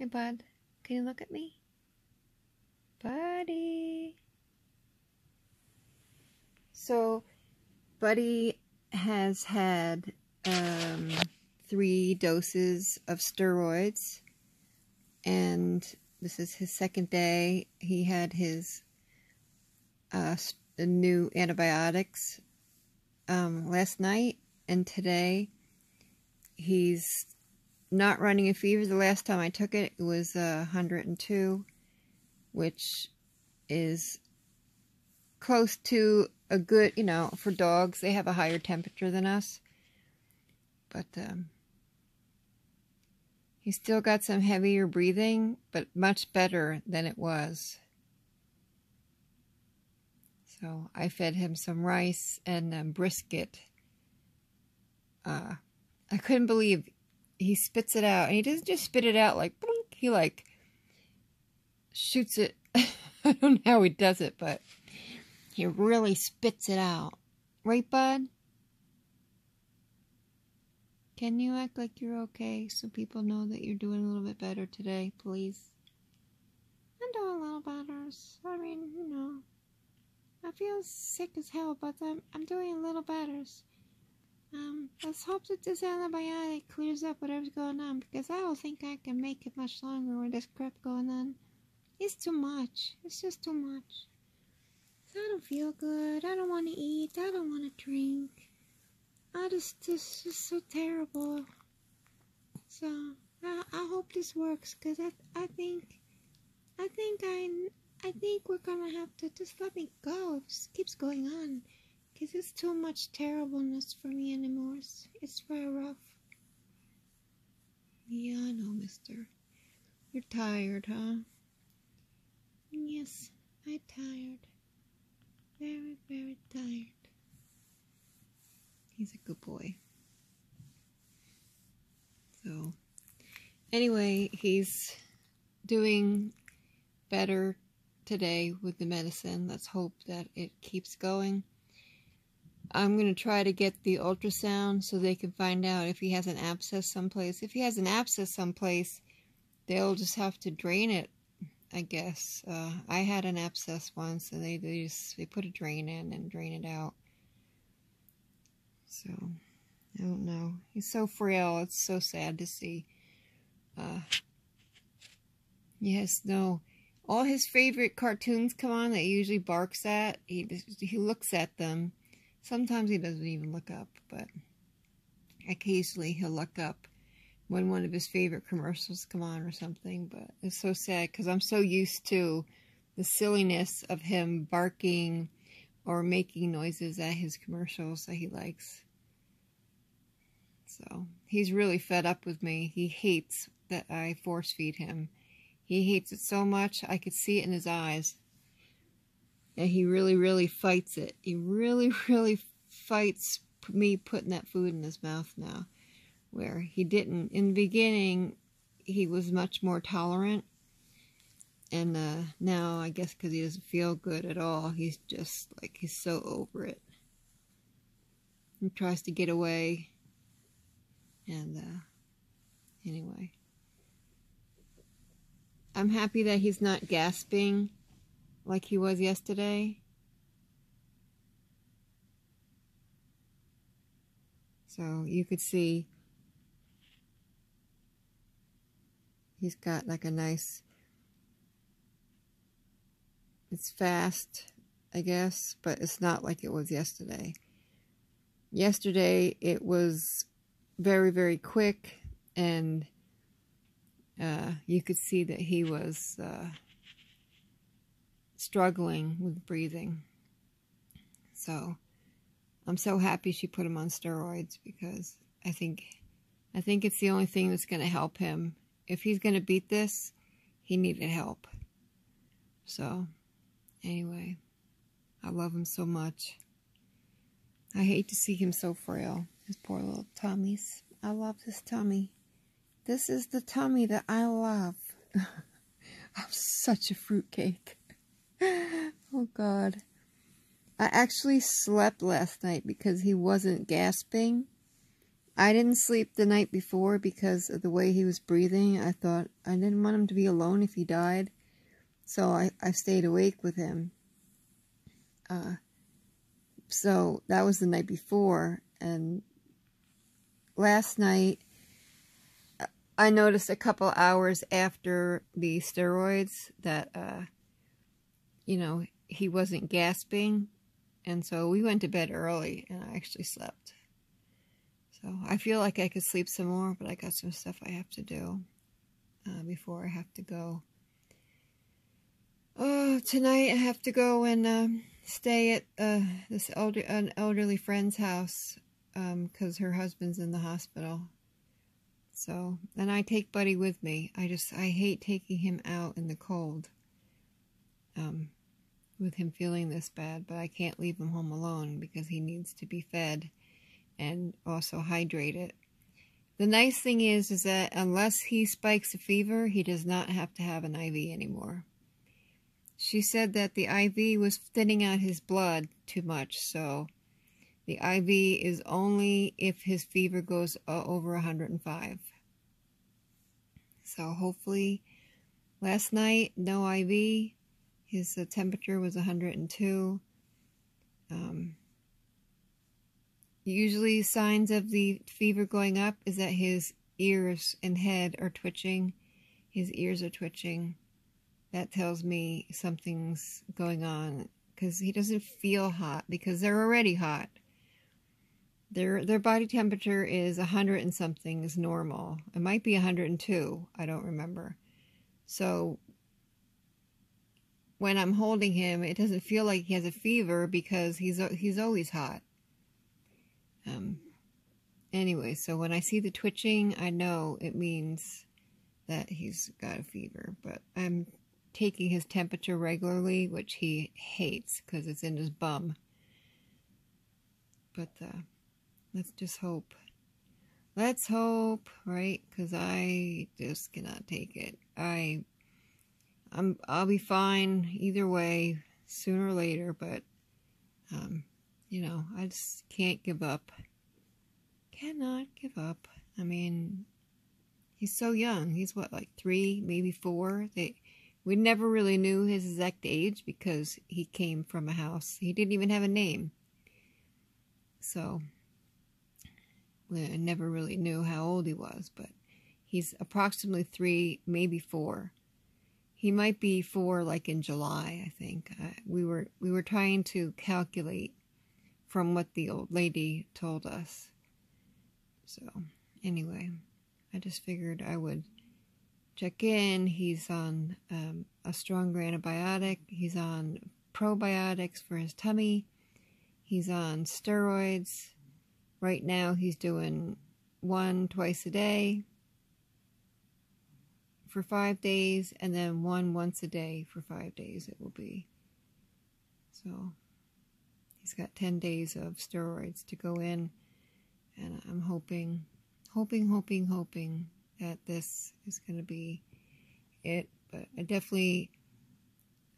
Hey, bud. Can you look at me? Buddy. So, Buddy has had 3 doses of steroids, and this is his second day. He had his new antibiotics last night, and today he's not running a fever. The last time I took it, it was 102, which is close to a good, you know, for dogs, they have a higher temperature than us. But he's still got some heavier breathing, but much better than it was. So I fed him some rice and brisket. I couldn't believe he spits it out. And he doesn't just spit it out like, blink. He like shoots it. I don't know how he does it, but he really spits it out. Right, bud? Can you act like you're okay so people know that you're doing a little bit better today, please? I'm doing a little better. I mean, you know, I feel sick as hell, but I'm doing a little better. Let's hope that this antibiotic clears up whatever's going on, because I don't think I can make it much longer with this crap going on. It's too much. It's just too much. I don't feel good. I don't want to eat. I don't want to drink. This is just so terrible. So I hope this works, because I think we're gonna have to just let me go. It just keeps going on, because it's too much terribleness for me anymore. It's very rough. Yeah, I know, mister. You're tired, huh? Yes, I'm tired. Very, very tired. He's a good boy. So, anyway, he's doing better today with the medicine. Let's hope that it keeps going. I'm going to try to get the ultrasound so they can find out if he has an abscess someplace. If he has an abscess someplace, they'll just have to drain it, I guess. I had an abscess once, and they put a drain in and drain it out. So, I don't know. He's so frail. It's so sad to see. Yes, no. All his favorite cartoons come on that he usually barks at. He looks at them. Sometimes he doesn't even look up, but occasionally he'll look up when one of his favorite commercials come on or something. But it's so sad, because I'm so used to the silliness of him barking or making noises at his commercials that he likes. So he's really fed up with me. He hates that I force feed him. He hates it so much, I could see it in his eyes. And he really, really fights it. He really, really fights me putting that food in his mouth now. Where he didn't, in the beginning, he was much more tolerant. And now, I guess because he doesn't feel good at all, he's just, like, he's so over it. He tries to get away. And, anyway. I'm happy that he's not gasping like he was yesterday. So you could see he's got like a nice, it's fast, I guess, but it's not like it was yesterday. Yesterday it was very, very quick, and you could see that he was struggling with breathing. So I'm so happy she put him on steroids, because I think it's the only thing that's going to help him. If he's going to beat this, he needed help. So anyway, I love him so much. I hate to see him so frail. His poor little tummies. I love this tummy. This is the tummy that I love. I'm such a fruitcake. Oh, God. I actually slept last night because he wasn't gasping. I didn't sleep the night before because of the way he was breathing. I thought I didn't want him to be alone if he died. So I stayed awake with him. So that was the night before. And last night, I noticed a couple hours after the steroids that, you know, he wasn't gasping. And so we went to bed early and I actually slept. So I feel like I could sleep some more, but I got some stuff I have to do before I have to go. Oh, tonight I have to go and stay at an elderly friend's house because her husband's in the hospital. So, and I take Buddy with me. I hate taking him out in the cold with him feeling this bad, but I can't leave him home alone because he needs to be fed and also hydrated. The nice thing is that unless he spikes a fever, he does not have to have an IV anymore. She said that the IV was thinning out his blood too much, so the IV is only if his fever goes over 105. So hopefully, last night, no IV. His temperature was 102. Usually signs of the fever going up is that his ears and head are twitching. His ears are twitching. That tells me something's going on because he doesn't feel hot because they're already hot. Their body temperature is 100 and something is normal. It might be 102. I don't remember. So when I'm holding him, it doesn't feel like he has a fever because he's always hot. Anyway, so when I see the twitching, I know it means that he's got a fever. But I'm taking his temperature regularly, which he hates because it's in his bum. But let's just hope. Let's hope, right? Because I just cannot take it. I'll be fine either way, sooner or later. But you know, I just can't give up. Cannot give up. I mean, he's so young. He's what, like 3, maybe 4? We never really knew his exact age because he came from a house. He didn't even have a name. So, we never really knew how old he was, but he's approximately 3, maybe 4. He might be 4 like in July, I think. We were trying to calculate from what the old lady told us. So, anyway, I just figured I would check in. He's on a stronger antibiotic. He's on probiotics for his tummy. He's on steroids. Right now he's doing 1 twice a day for 5 days, and then 1 once a day for 5 days it will be. So he's got 10 days of steroids to go in, and I'm hoping that this is going to be it. But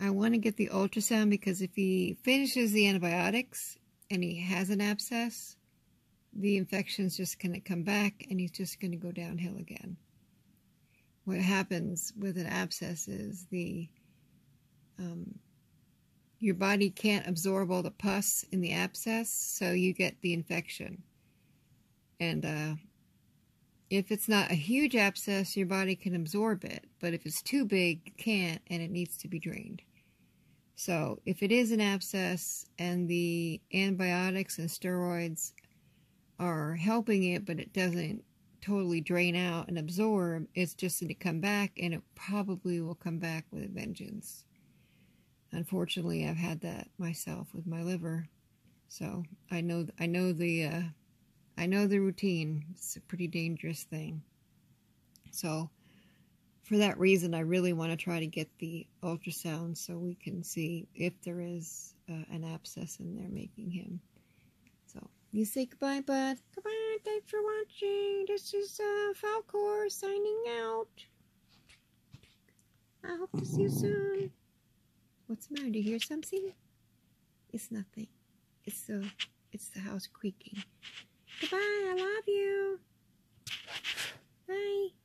I want to get the ultrasound because if he finishes the antibiotics and he has an abscess, the infection's just going to come back and he's just going to go downhill again. What happens with an abscess is your body can't absorb all the pus in the abscess, so you get the infection. And if it's not a huge abscess, your body can absorb it. But if it's too big, you can't, and it needs to be drained. So if it is an abscess and the antibiotics and steroids are helping it, but it doesn't totally drain out and absorb, it's just going to come back, and it probably will come back with a vengeance. Unfortunately, I've had that myself with my liver, so I know the routine. It's a pretty dangerous thing. So for that reason, I really want to try to get the ultrasound so we can see if there is an abscess in there making him. So you say goodbye, bud. Goodbye. Thanks for watching. This is Falcor signing out. I hope to see you soon. What's the matter? Do you hear something? It's nothing. It's the house creaking. Goodbye. I love you. Bye.